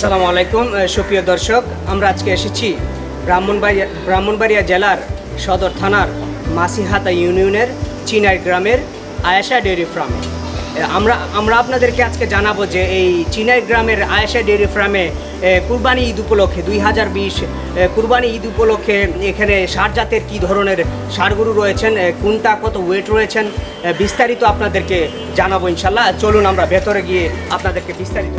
আসসালামু আলাইকুম সুপ্রিয় দর্শক, আমরা আজকে এসেছি ব্রাহ্মণবাড়িয়া জেলার সদর থানার মাসিহাতা ইউনিয়নের চিনাই গ্রামের আয়েশা ডেয়ারি ফার্মে। আমরা আপনাদেরকে আজকে জানাবো যে এই চিনাই গ্রামের আয়েশা ডেয়ারি ফার্মে কুরবানি ঈদ উপলক্ষে 2020 কুরবানি ঈদ উপলক্ষে এখানে ষাঁড় জাতের কী ধরনের ষাঁড় গরু রয়েছেন, কোনটা কত ওয়েট রয়েছেন, বিস্তারিত আপনাদেরকে জানাবো ইনশাল্লাহ। চলুন আমরা ভেতরে গিয়ে আপনাদেরকে বিস্তারিত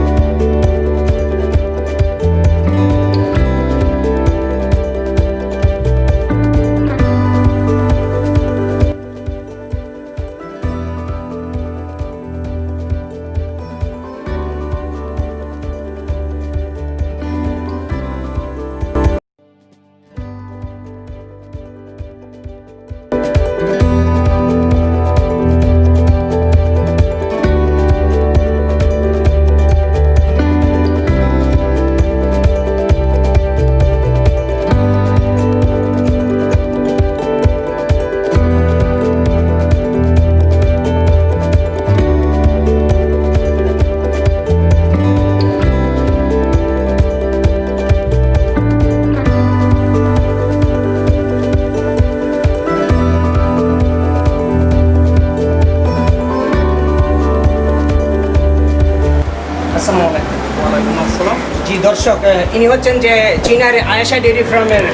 জি দর্শক, ইনি হচ্ছেন যে চীনার আয়েশা ডেয়ারি ফার্মের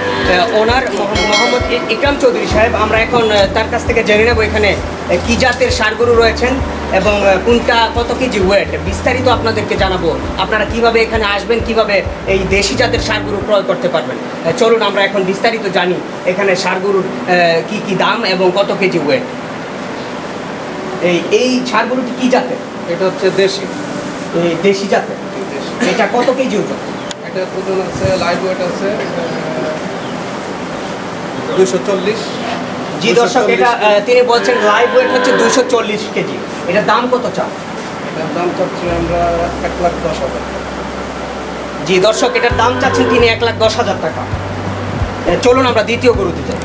ওনার মোহাম্মদ ইকরাম চৌধুরী সাহেব। আমরা এখন তার কাছ থেকে জেনে নেব এখানে কী জাতের ষাঁড় গরু রয়েছেন এবং কোনটা কত কেজি ওয়েট, বিস্তারিত আপনাদেরকে জানাবো। আপনারা কিভাবে এখানে আসবেন, কিভাবে এই দেশি জাতের ষাঁড় গরু ক্রয় করতে পারবেন। চলুন আমরা এখন বিস্তারিত জানি এখানে ষাঁড় গরুর কী কী দাম এবং কত কেজি ওয়েট। এই ষাঁড় গরুটি কী জাতের? এটা হচ্ছে দেশি দেশি জাতের। এটা কত কেজি ওজন? এটা ওজন আছে, লাইভ ওয়েট আছে 240। জি দর্শক, এটা তিনি বলছেন লাইভ ওয়েট হচ্ছে 240 কেজি। এটার দাম কত চান? এটার দাম চাচ্ছি আমরা 1,10,000। জি দর্শক, এটার দাম চাচ্ছেন তিনি 1,10,000 টাকা। চলুন আমরা দ্বিতীয় গরুতে যাই।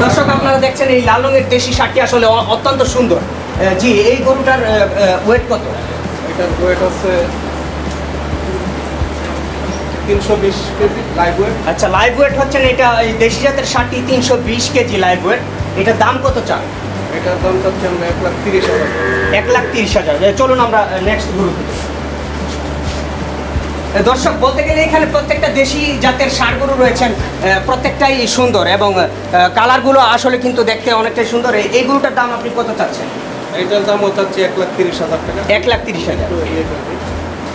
দর্শক, আপনারা দেখছেন এই লাল রঙের দেশি ষাঁড়টি আসলে অত্যন্ত সুন্দর। জি, এই গরুটার ওয়েট কত? এটার ওয়েট আছে 320 কেজি লাইভ ওয়েট। আচ্ছা, লাইভ ওয়েট হচ্ছেন এটা এই দেশি জাতের ষাঁড়টি 320 কেজি লাইভ ওয়েট। এটার দাম কত চান? এটার দাম চাচ্ছি আমরা 1,30,000। 1,30,000। চলুন আমরা নেক্সট গরুতে যাই। দর্শক, বলতে গেলে এখানে প্রত্যেকটা দেশি জাতের ষাঁড় গরু রয়েছেন, প্রত্যেকটাই সুন্দর এবং কালারগুলো আসলে কিন্তু দেখতে অনেকটাই সুন্দর। এই গরুটার দাম আপনি কত চাচ্ছেন? এটার দাম চাচ্ছি 1,30,000 টাকা। 1,30,000।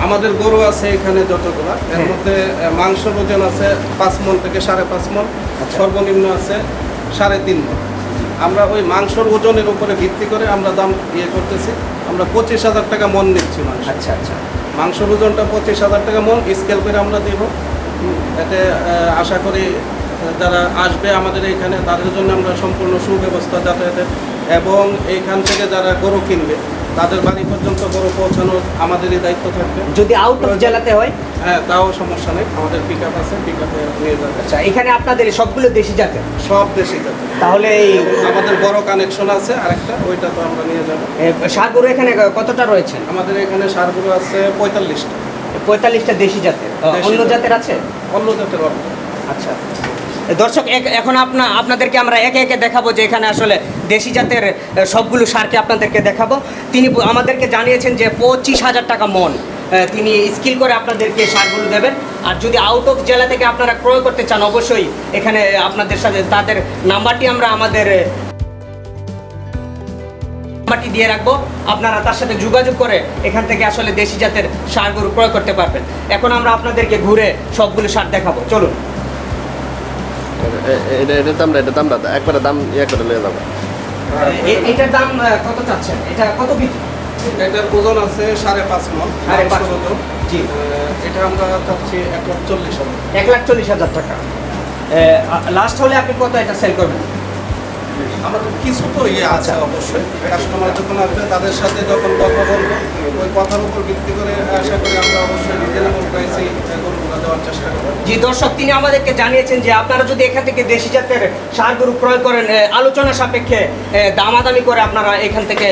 আমাদের গরু আছে এখানে যতগুলো, এর মধ্যে মাংসের ওজন আছে 5 মণ থেকে 5.5 মণ, সর্বনিম্ন আছে 3.5 মণ। আমরা ওই মাংসের ওজনের উপরে ভিত্তি করে আমরা দাম করতেছি। আমরা 25,000 টাকা মণ নিচ্ছি মাংস। আচ্ছা আচ্ছা, মাংসের ওজনটা 25,000 টাকা মণ স্কেল করে আমরা দেব। এতে আশা করি যারা আসবে আমাদের এইখানে তাদের জন্য আমরা সম্পূর্ণ সুব্যবস্থা যাতায়াতের, এবং এইখান থেকে যারা গরু কিনবে তাদের বাড়ি পর্যন্ত গরু পৌঁছানোর আমাদেরই দায়িত্ব থাকবে। যদি আউট অফ জেলাতে হয়? হ্যাঁ, তাও সমস্যা নেই, আমাদের পিক আপ আছে, পিক আপে নিয়ে যাবে। আচ্ছা, এখানে আপনাদের সবগুলো দেশি জাতের? সব দেশি জাতের। তাহলে এই আমাদের বড় কানেকশন আছে আরেকটা, ওইটা তো আমরা নিয়ে যাবো। ষাঁড় গরু এখানে কতটা রয়েছে? আমাদের এখানে ষাঁড় গরু আছে 45টা। 45টা দেশি জাতের। অন্য জাতের আছে? অন্য জাতের অল্প। আচ্ছা দর্শক, এখন আপনাদেরকে আমরা একে একে দেখাবো যে এখানে আসলে দেশি জাতের সবগুলো ষাঁড়কে আপনাদেরকে দেখাবো। তিনি আমাদেরকে জানিয়েছেন যে 25,000 টাকা মণ তিনি স্কিল করে আপনাদেরকে ষাঁড়গুলো দেবেন। আর যদি আউট অফ জেলা থেকে আপনারা ক্রয় করতে চান, অবশ্যই এখানে আপনাদের সাথে তাদের নাম্বারটি আমরা আমাদের নাম্বারটি দিয়ে রাখবো। আপনারা তার সাথে যোগাযোগ করে এখান থেকে আসলে দেশি জাতের ষাঁড় গরু ক্রয় করতে পারবেন। এখন আমরা আপনাদেরকে ঘুরে সবগুলো ষাঁড় দেখাবো, চলুন। এটার দামটা একবারে দাম করে নিয়ে যাবো। এটার দাম কত চাচ্ছেন? এটা কত কেজি? এটার ওজন আছে 5.5 মণ। 5.5। জি, এটা আমরা চাচ্ছি 1,40,000। 1,40,000 টাকা। লাস্ট হলে আপনি কত এটা সেল করবেন? আমাদের কিছু তো আছে অবশ্যই, কাস্টমার যখন আসবে তাদের সাথে যখন কথা বলবো ওই কথার উপর ভিত্তি করে আশা করি আমরা অবশ্যই রিজনেবল প্রাইসেই গরুগুলো দেওয়ার চেষ্টা করবো। জি দর্শক, তিনি আমাদেরকে জানিয়েছেন যে আপনারা যদি এখান থেকে দেশি জাতের ষাঁড় গরু ক্রয় করেন, আলোচনা সাপেক্ষে দামাদামি করে আপনারা এখান থেকে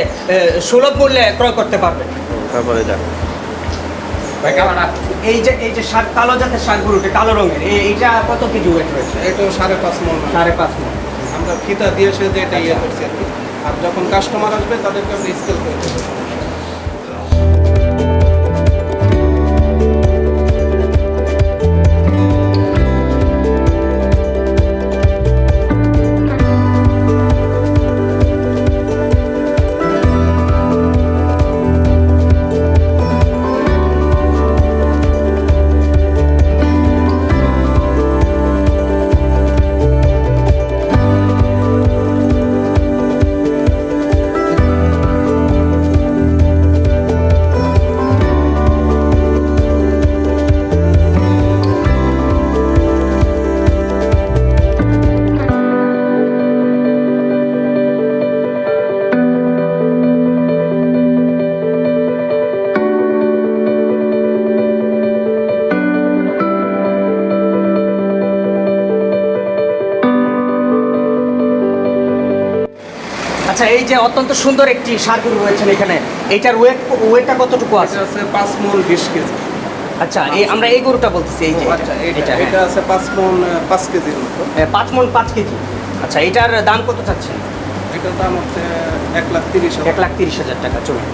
সুলভ মূল্যে ক্রয় করতে পারবেন। তারপরে যান। এই যে কালো জাতের ষাঁড় গরুটা কালো রঙের, এইটা কত কেজি ওয়েট রয়েছে? এটাও 5.5 মণ। 5.5 মণ। আমরা ফিতা দিয়ে সে এটা ইয়ে করছি আর কি। আর যখন কাস্টমার আসবে তাদেরকে আমরা স্কেল করে দেবো। আচ্ছা, এই যে অত্যন্ত সুন্দর একটি ষাঁড় গরু রয়েছেন এখানে, এইটার ওয়েটটা কতটুকু আছে? এটা আছে 5 মণ 20 কেজি। আচ্ছা, আমরা এই গরুটা বলতেছি, এই যে আচ্ছা, এটা এটা আছে 5 মণ 5 কেজির মতো। 5 মণ 5 কেজি। আচ্ছা, এটার দাম কত চাচ্ছেন? এটার দাম হচ্ছে 1,30,000। 1,30,000 টাকা। চলুন।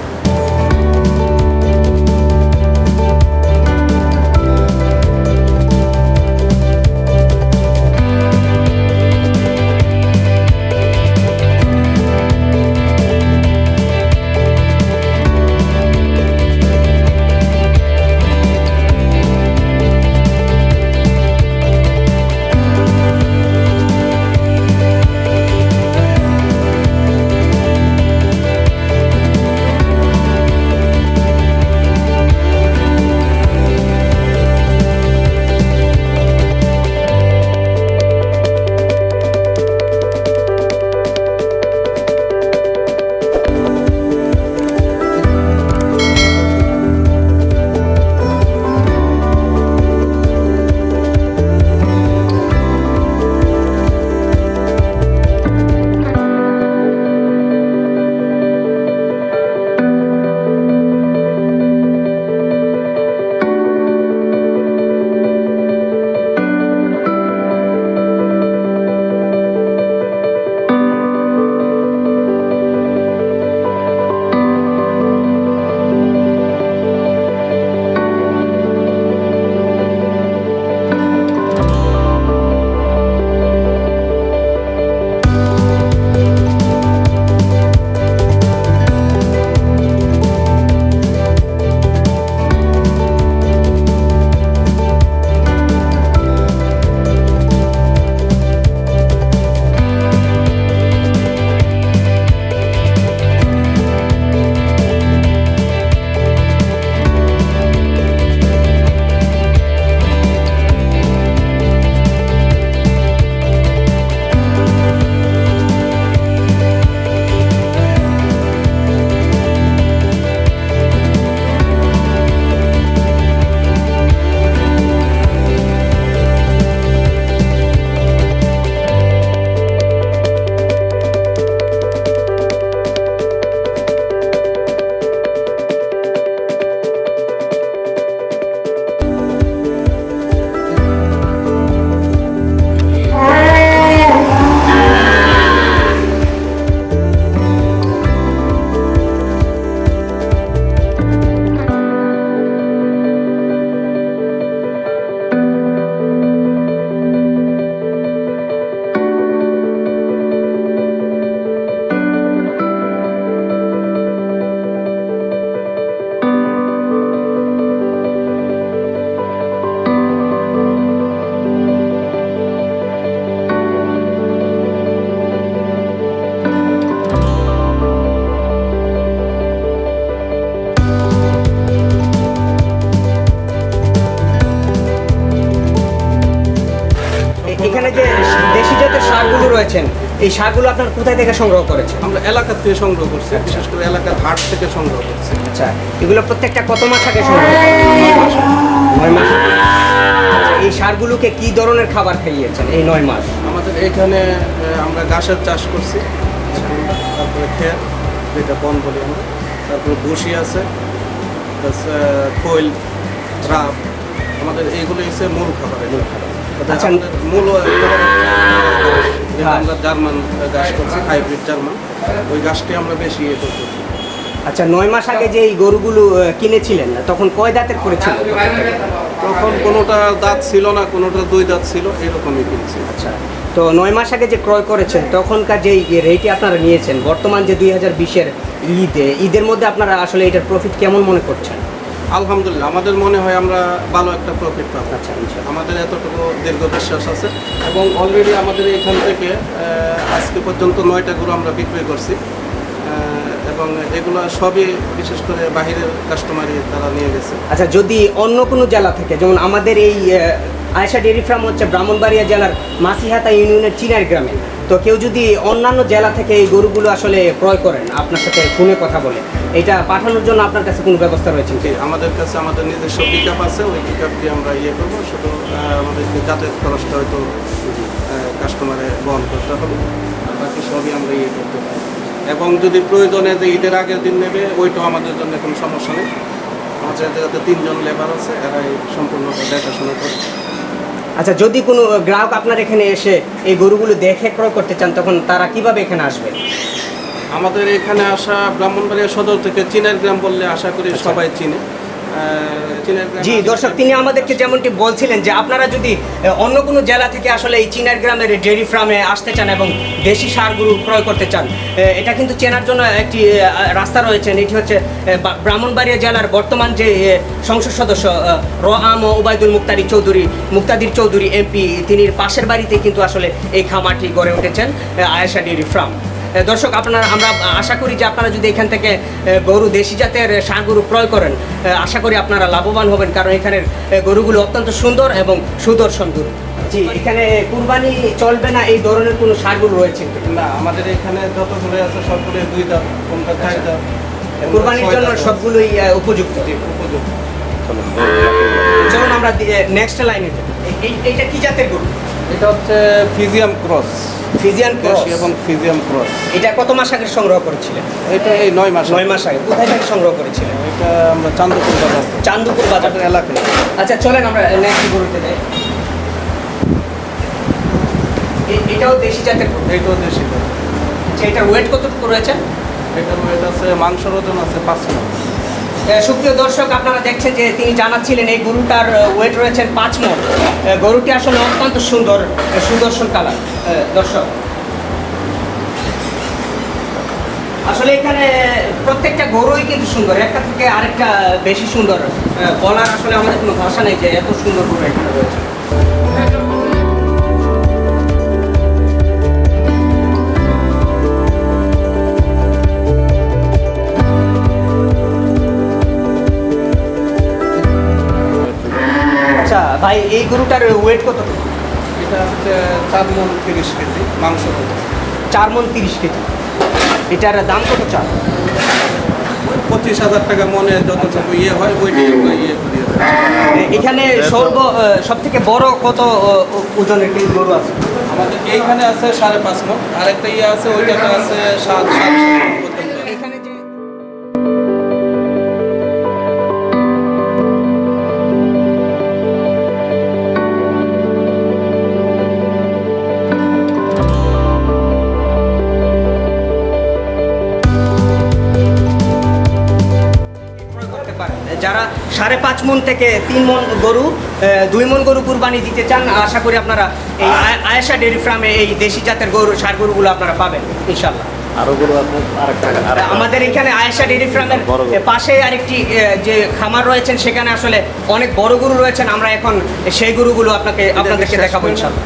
এখানে যে দেশি জাতের সারগুলো রয়েছেন, এই সারগুলো আপনার কোথায় থেকে সংগ্রহ করেছেন? আমরা এলাকা থেকে সংগ্রহ করছি, বিশেষ করে এলাকার হাট থেকে সংগ্রহ করছি। আচ্ছা, এগুলো প্রত্যেকটা কত মাস আগে সংগ্রহ? 9 মাস। 9 মাস। এই ষাঁড়গুলোকে কি ধরনের খাবার খাইয়েছেন এই 9 মাস? আমাদের এখানে আমরা ঘাসের চাষ করছি, তারপরে খেত যেটা বন বলি আমরা, তারপরে বসি আছে, খৈল, রাব, আমাদের এইগুলো হচ্ছে মূল খাবার। আচ্ছা। আমাদের মূল যেটা আমরা জার্মান ঘাস করছি, হাইব্রিড জার্মান, ওই ঘাসটি আমরা বেশি ইয়ে করতেছি। আচ্ছা, 9 মাস আগে যে এই গরুগুলো কিনেছিলেন তখন কয় দাঁতের করেছিল? তখন কোনোটা দাঁত ছিল না, কোনোটা 2 দাঁত ছিল, এরকমই কিনছি। আচ্ছা, তো 9 মাস আগে যে ক্রয় করেছেন তখনকার যে রেটে আপনারা নিয়েছেন, বর্তমান যে 2020-এর ঈদের মধ্যে আপনারা আসলে এটার প্রফিট কেমন মনে করছেন? আলহামদুলিল্লাহ, আমাদের মনে হয় আমরা ভালো একটা প্রফিট পাবো। আচ্ছা, ইনশাআল্লাহ। আমাদের এতটুকু দীর্ঘ বিশ্বাস আছে এবং অলরেডি আমাদের এখান থেকে আজকে পর্যন্ত 9টা গরু আমরা বিক্রি করছি, এবং এগুলো সবই বিশেষ করে বাহিরের কাস্টমারই তারা নিয়ে গেছে। আচ্ছা, যদি অন্য কোনো জেলা থেকে, যেমন আমাদের এই আয়েশা ডেয়ারি ফার্ম হচ্ছে ব্রাহ্মণবাড়িয়া জেলার মাসিহাতা ইউনিয়নের চিনার গ্রামে, তো কেউ যদি অন্যান্য জেলা থেকে এই গরুগুলো আসলে ক্রয় করেন আপনার সাথে ফোনে কথা বলে, এটা পাঠানোর জন্য আপনার কাছে কোনো ব্যবস্থা রয়েছে কি? আমাদের কাছে আমাদের নিজস্ব পিকআপ আছে, ওই পিকআপ দিয়ে আমরা ইয়ে করবো, শুধু আমাদেরকে যাতায়াত খরচটা হয়তো কাস্টমারে বহন করতে হবে, আর বাকি সবই আমরা ইয়ে করতে পারি। এবং যদি প্রয়োজনে যে ঈদের আগের দিন নেবে, ওইটাও আমাদের জন্য কোনো সমস্যা নেই। আমাদের জায়গাতে 3 জন লেবার আছে, এরাই সম্পূর্ণ দেখাশোনা করে। আচ্ছা, যদি কোনো গ্রাহক আপনার এখানে এসে এই গরুগুলো দেখে ক্রয় করতে চান তখন তারা কিভাবে এখানে আসবে? আমাদের এখানে আসা ব্রাহ্মণবাড়িয়া সদর থেকে চিনার গ্রাম বললে আশা করি সবাই চিনে। জি দর্শক, তিনি আমাদেরকে যেমনটি বলছিলেন যে আপনারা যদি অন্য কোনো জেলা থেকে আসলে এই চিনার গ্রামের ডেয়ারি ফার্মে আসতে চান এবং দেশি সার গরু ক্রয় করতে চান, এটা কিন্তু চেনার জন্য একটি রাস্তা রয়েছে। এটি হচ্ছে ব্রাহ্মণবাড়িয়া জেলার বর্তমান যে সংসদ সদস্য রআম ওবায়দুল মুক্তাদির চৌধুরী এমপি, তিনি পাশের বাড়িতে কিন্তু আসলে এই খামারটি গড়ে উঠেছেন আয়েশা ডেয়ারি ফার্ম। দর্শক, আমরা আশা করি যে আপনারা যদি এখান থেকে গরু দেশি জাতের ষাঁড় গরু ক্রয় করেন, আশা করি আপনারা লাভবান হবেন, কারণ এখানের গরুগুলো অত্যন্ত সুন্দর এবং সুদর্শন গরু। জি, এখানে কুরবানি চলবে না এই ধরনের কোনো ষাঁড় গরু রয়েছে না, আমাদের এখানে যতগুলো আছে সবগুলো 2 দাঁত, কোনটা 4 দাঁত, কুরবানির জন্য সবগুলোই উপযুক্ত। চলুন আমরা নেক্সট লাইনে। এইটা কি জাতের গরু? এটা হচ্ছে ফিজিয়াম ক্রস। ফিজিয়ান ক্রস এবং ফিজিয়াম ক্রস। এটা কত মাস আগে সংগ্রহ করেছিলেন? এটা এই 9 মাস। 9 মাস আগে। কোথায় থেকে সংগ্রহ করেছিলেন? এটা আমরা চান্দপুর বাজার এলাকায়। আচ্ছা, চলেন আমরা নেক্সট গরুতে যাই। এটাও দেশি জাতের গরু? এটাও দেশি গরু। আচ্ছা, এটার ওয়েট কতটুকু রয়েছে? এটার ওয়েট আছে, মাংসের ওজন আছে 5 মণ। সুপ্রিয় দর্শক, আপনারা দেখছেন যে তিনি জানাচ্ছিলেন এই গরুটার ওয়েট রয়েছে 5 মণ। গরুটি আসলে অত্যন্ত সুদর্শন কালার। দর্শক, আসলে এখানে প্রত্যেকটা গরুই কিন্তু সুন্দর, একটা থেকে আরেকটা বেশি সুন্দর। বলার আসলে আমাদের কোনো ভাষা নেই যে এত সুন্দর গরু এখানে রয়েছে। আচ্ছা ভাই, এই গরুটার ওয়েট কত? এটা হচ্ছে 4 মণ 30 কেজি মাংস। 4 মণ 30 কেজি। এটার দাম কত চান? 25,000 টাকা মনে যতটুকু ইয়ে হয় ওইটাই আমরা ইয়ে করি। এখানে সব থেকে বড় কত ওজনের কি গরু আছে? আমাদের এইখানে আছে 5.5 মণ, আরেকটা ইয়ে আছে ওইটাতে আছে 7 পর্যন্ত। এখানে যে যারা 5.5 মণ থেকে 3 মণ গরু, 2 মণ গরু কুরবানি দিতে চান, আশা করি আপনারা এই আয়েশা ডেয়ারি ফার্মে এই দেশি জাতের গরু ষাঁড় গরুগুলো আপনারা পাবেন ইনশাল্লাহ। আরো গরু আপনার আরেকটা আমাদের এখানে আয়েশা ডেয়ারি ফার্মের পাশে আরেকটি যে খামার রয়েছেন, সেখানে আসলে অনেক বড় গরু রয়েছেন। আমরা এখন সেই গরুগুলো আপনাদেরকে দেখাবো ইনশাল্লাহ।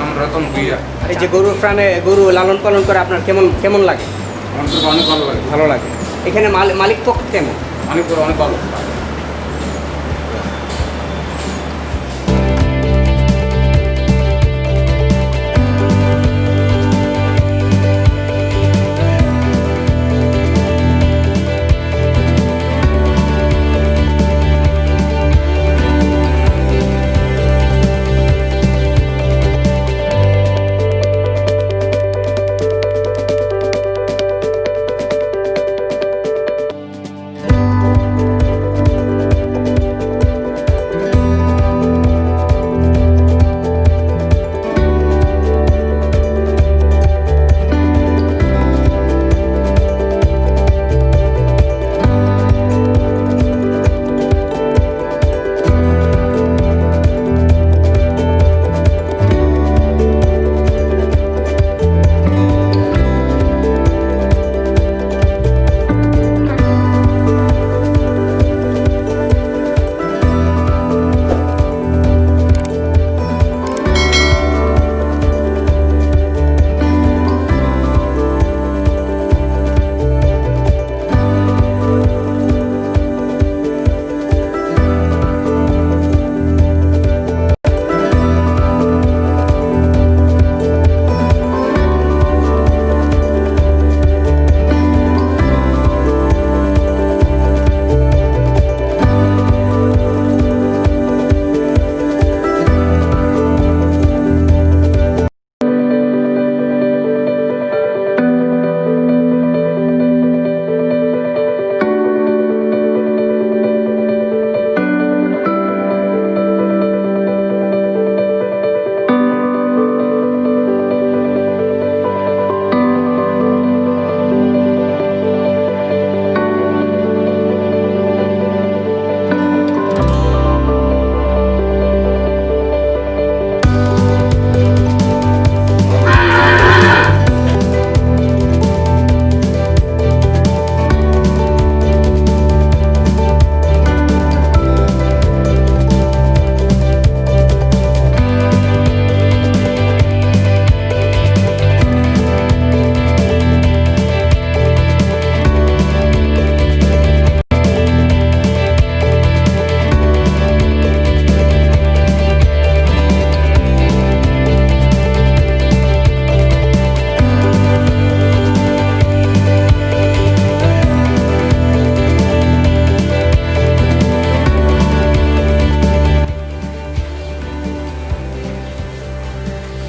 নাম রতন ভুইয়া। আর এই যে গরুর ফার্মে গরু লালন পালন করে আপনার কেমন কেমন লাগে? আমার তো অনেক ভালো লাগে। ভালো লাগে। এখানে মালিক পক্ষ কেমন? অনেক ভালো।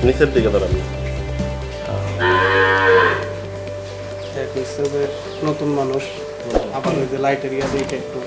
নিচের দিকে দাঁড়ান। এক হিসেবে নতুন মানুষ, আবার ওই যে লাইটের ইয়া দেখে একটু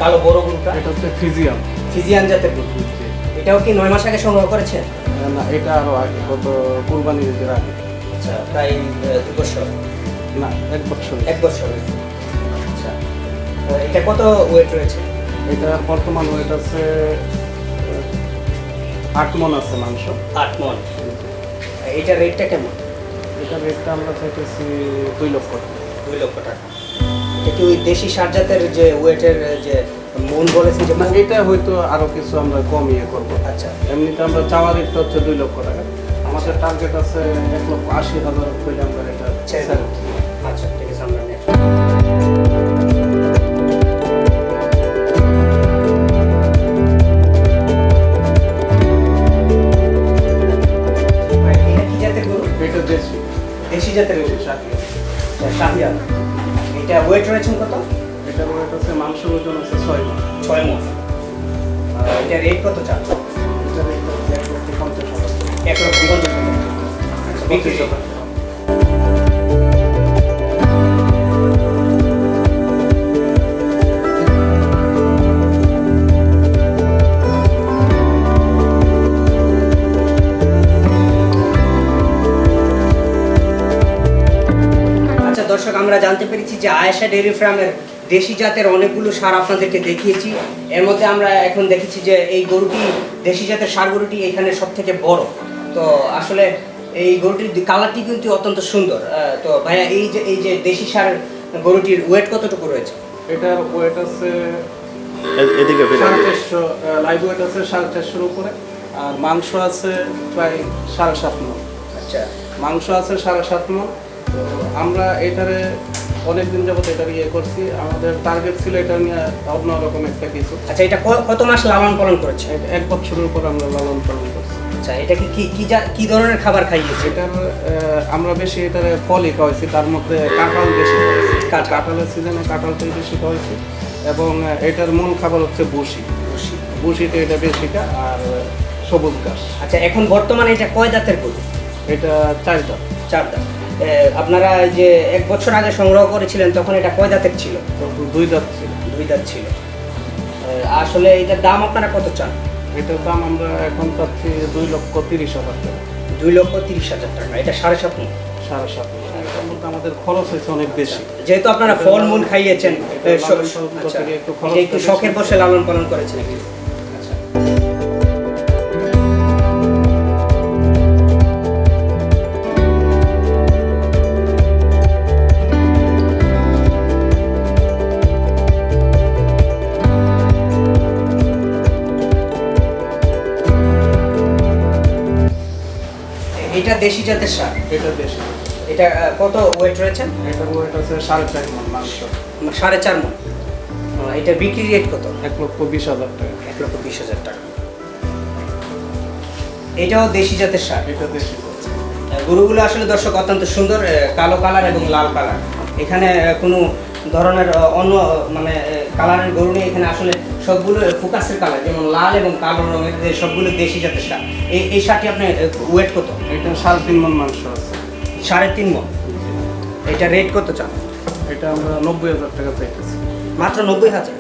কালো বড় গরুটা? এটা হচ্ছে ফিজিয়াম। ফিজিয়ান জাতের গরু। এটাও কি 9 মাস আগে সংগ্রহ করেছেন? না, এটা আরো আগে, গত কুরবানির ঈদের আগে। আচ্ছা, প্রায় 2 বছর। না, 1 বছর। 1 বছর। আচ্ছা, এটা কত ওয়েট রয়েছে? এটা বর্তমান ওয়েট আছে 8 মণ আছে মাংস। 8 মণ। এইটার রেটটা কেমন? এটা রেটটা আমরা চাইতেছি 2 লক্ষ টাকা। 2 লক্ষ টাকা। এটা কি ওই দেশি সার জাতের যে ওয়েটের যে মন বলেছেন যে না, এটা হয়তো আরো কিছু আমরা কম ইয়ে করবো। আচ্ছা, এমনিতে আমরা চাওয়ার রেটটা হচ্ছে 2 লক্ষ টাকা। আমাদের টার্গেট আছে 1,80,000 হইলে আমরা এটা ছেড়ে sell দেব। করব। আচ্ছা, ঠিক আছে, আমরা নেক্সট। এটা কি জাতের গরু? এটা দেশি। দেশি জাতের গরু। শাকিয়া। শাহিয়াল। এটা ওয়েট রয়েছে কত? এটার ওয়েট আছে, মাংসের ওজন আছে 6 মণ। 6 মণ। এটা রেট কত চান? এটা রেট হচ্ছে 1,50,000 টাকা। 1,50,000 টাকা। আচ্ছা, বিক্রি কত? আচ্ছা দর্শক, আমরা জানতে পেরেছি যে আয়েশা ডেইরি ফার্মের দেশি জাতের অনেকগুলো সার আপনাদেরকে দেখিয়েছি। এর মধ্যে আমরা এখন দেখেছি যে এই গরুটি, দেশি জাতের সার গরুটি এখানে সব থেকে বড়। তো আসলে এই গরুটির কালারটি কিন্তু অত্যন্ত সুন্দর। তো ভাইয়া, এই যে দেশি সার গরুটির ওয়েট কতটুকু রয়েছে? এটার ওয়েট আছে এদিকে ফিরে 450, লাইভ ওয়েট আছে 450-এর উপরে। আর মাংস আছে প্রায় 7.5 মণ। আচ্ছা, মাংস আছে 7.5 মণ। তো আমরা এটারে অনেকদিন যাবত এটার ইয়ে করছি। আমাদের টার্গেট ছিল এটা নিয়ে অন্যরকম একটা কিছু। আচ্ছা, এটা কত মাস লালন পালন করেছে? এটা 1 বছরের উপর আমরা লালন পালন করছি। আচ্ছা, এটা কি ধরনের খাবার খাইয়েছে? এটার আমরা বেশি এটার ফলই খাওয়াইছি, তার মধ্যে কাঁঠাল বেশি খাওয়াইছি। কাঁঠালের সিজনে কাঁঠালটাই বেশি খাওয়াইছি। এবং এটার মূল খাবার হচ্ছে ভুসি। ভুসিতে এটা বেশিটা, আর সবুজ ঘাস। আচ্ছা, এখন বর্তমানে এটা কয় দাঁতের গরু? এটা 4 দাঁত। 4 দাঁত। আপনারা যে 1 বছর আগে সংগ্রহ করেছিলেন তখন এটা কয় দাঁতের ছিল? 2 দাঁত ছিল। 2 দাঁত ছিল। আসলে এটার দাম আপনারা কত চান? এটার দাম আমরা এখন চাচ্ছি 2,30,000 টাকা। 2,30,000 টাকা। এটা 7.5 মণ। 7.5 মণ। এটার মধ্যে আমাদের খরচ হয়েছে অনেক বেশি। যেহেতু আপনারা ফল মূল খাইয়েছেন, এটা লালন পালন করতে আচ্ছা, গিয়ে একটু খরচ এটা একটু বেশি। শখের বসে লালন পালন করেছেন। আচ্ছা, এটা দেশি জাতের সার। এটা দেশি। এটা কত ওয়েট রয়েছে? এটার ওয়েট আছে 4.5 মণ মাংস। 4.5 মণ। এটা বিক্রি রেট কত? 1,20,000 টাকা। 1,20,000 টাকা। এটাও দেশি জাতের সার। এটা দেশি। গরুগুলো আসলে দর্শক অত্যন্ত সুন্দর, কালো কালার এবং লাল কালার। এখানে কোনো ধরনের অন্য মানে কালারের গরু নেই। এখানে আসলে সবগুলো ফোকাসের কালার, যেমন লাল এবং কালো রঙের, সবগুলো দেশি জাতের সার। এই সারটি আপনার ওয়েট কত? এটা 3.5 মণ মাংস আছে। 3.5 মণ। এটা রেট কত চান? এটা আমরা 90,000 টাকা চাইতেছি। মাত্র 90,000।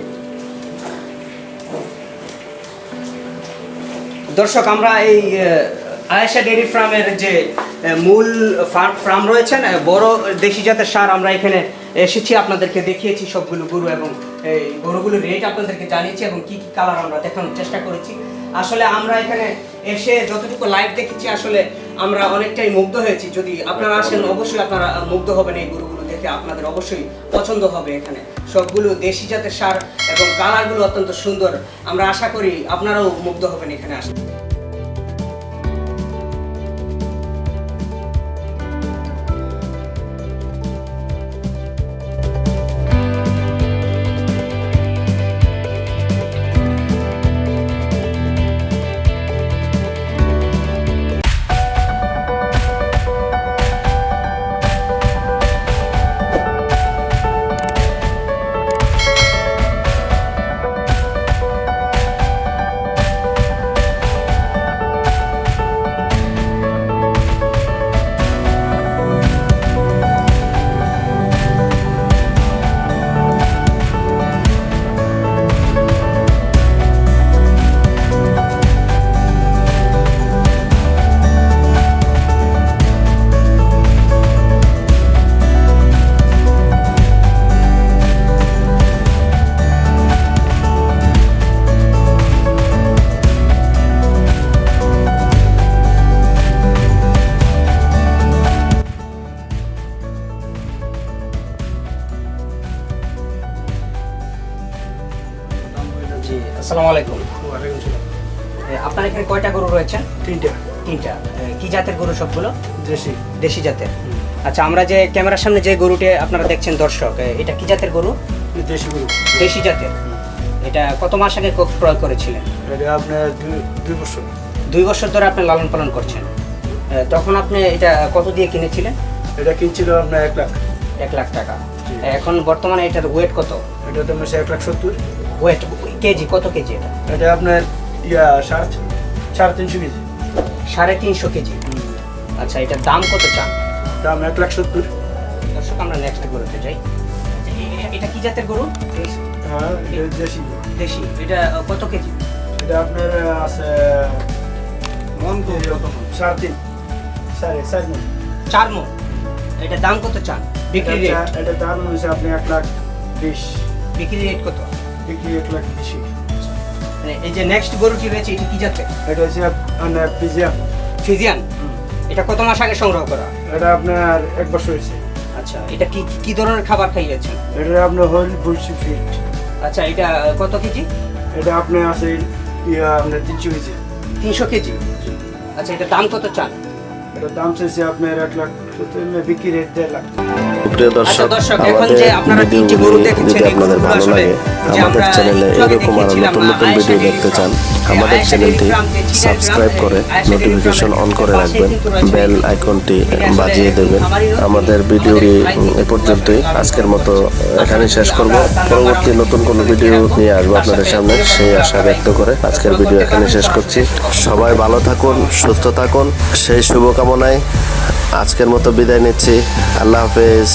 দর্শক, আমরা এই আয়েশা ডেইরি ফার্মের যে মূল ফার্ম রয়েছেন, বড় দেশি জাতের সার, আমরা এখানে এসেছি, আপনাদেরকে দেখিয়েছি সবগুলো গরু এবং এই গরুগুলোর রেট আপনাদেরকে জানিয়েছি এবং কি কি কালার আমরা দেখানোর চেষ্টা করেছি। আসলে আমরা এখানে এসে যতটুকু লাইভ দেখেছি, আসলে আমরা অনেকটাই মুগ্ধ হয়েছি। যদি আপনারা আসেন, অবশ্যই আপনারা মুগ্ধ হবেন। এই গরুগুলো দেখে আপনাদের অবশ্যই পছন্দ হবে। এখানে সবগুলো দেশি জাতের সার এবং কালারগুলো অত্যন্ত সুন্দর। আমরা আশা করি আপনারাও মুগ্ধ হবেন এখানে আসেন। আসসালামু আলাইকুম। আপনার এখানে কয়টা গরু রয়েছেন? তিনটা। তিনটা। কি জাতের গরু সবগুলো? দেশি। দেশি জাতের। আচ্ছা, আমরা যে ক্যামেরার সামনে যে গরুটি আপনারা দেখছেন দর্শক, এটা কি জাতের গরু? দেশি গরু। দেশি জাতের। এটা কত মাস আগে ক্রয় করেছিলেন? এটা আপনার 2 বছর। 2 বছর ধরে আপনি লালন পালন করছেন। তখন আপনি এটা কত দিয়ে কিনেছিলেন? এটা কিনছিল আপনার 1 লাখ। 1 লাখ টাকা। এখন বর্তমানে এটার ওয়েট কত? এটা তো 1,70,000। ওয়েট কেজি কত কেজি এটা? এটা আপনার 350 কেজি। 350 কেজি। আচ্ছা, এটার দাম কত চান? দাম 1,70,000। দর্শক, আমরা নেক্সট গরুতে যাই। আচ্ছা, এটা কি জাতের গরু? হ্যাঁ, এটা দেশি। দেশি। এটা কত কেজি? এটা আপনার আছে মন তো কত? 3.5 4.5 মণ। 4 মণ। এটার দাম কত চান? বিক্রি রেট? এটা দাম হচ্ছে আপনি 1,20,000। বিক্রি রেট কত? বিক্রি 1,20,000। মানে এই যে নেক্সট গরুটি রয়েছে, এটা কি জাতের? এটা হচ্ছে আপনার পিজিয়াম। ফিজিয়ান। এটা কত মাস আগে সংগ্রহ করা? এটা আপনার 1 বছর হয়েছে। আচ্ছা, এটা কি কি ধরনের খাবার খাইয়েছেন? এটা আপনার হোল বুলসি ফিট। আচ্ছা, এটা কত কেজি? এটা আপনার আছে আপনার 300 কেজি। 300 কেজি। আচ্ছা, এটা দাম কত চান? এটার দাম চাইছে আপনার 1,70,000, বিক্রি রেট 1.5 লাখ। প্রিয় আচ্ছা দর্শক, দর্শক, এখন আমাদের যে আপনারা তিনটি গরু ভিডিওগুলি দেখেছেন, যদি এই আপনাদের গরুগুলো ভালো আসলে লাগে, যে আমাদের আমরা চ্যানেলে একটু আগে এরকম আরো দেখিয়েছিলাম, নতুন নতুন আয়েশা ভিডিও ডেইরি দেখতে চান, ফার্ম। আমাদের আয়েশা চ্যানেলটি ডেইরি ফার্ম যে চিটাগাং, সাবস্ক্রাইব করে আয়েশা ডেইরি নোটিফিকেশন ফার্মের অন করে পাশেই রাখবেন, কিন্তু রয়েছে বেল আইকনটি এটা আসলে বাজিয়ে দেবেন। খামারি রোড। আমাদের ভিডিওটি এ পর্যন্তই। আজকের মতো এখানে শেষ করব। পরবর্তী নতুন কোনো ভিডিও নিয়ে আসবো আপনাদের সামনে, সেই আশা ব্যক্ত করে আজকের ভিডিও এখানে শেষ করছি। সবাই ভালো থাকুন, সুস্থ থাকুন, সেই শুভকামনায় আজকের মতো বিদায় নিচ্ছি। আল্লাহ হাফেজ।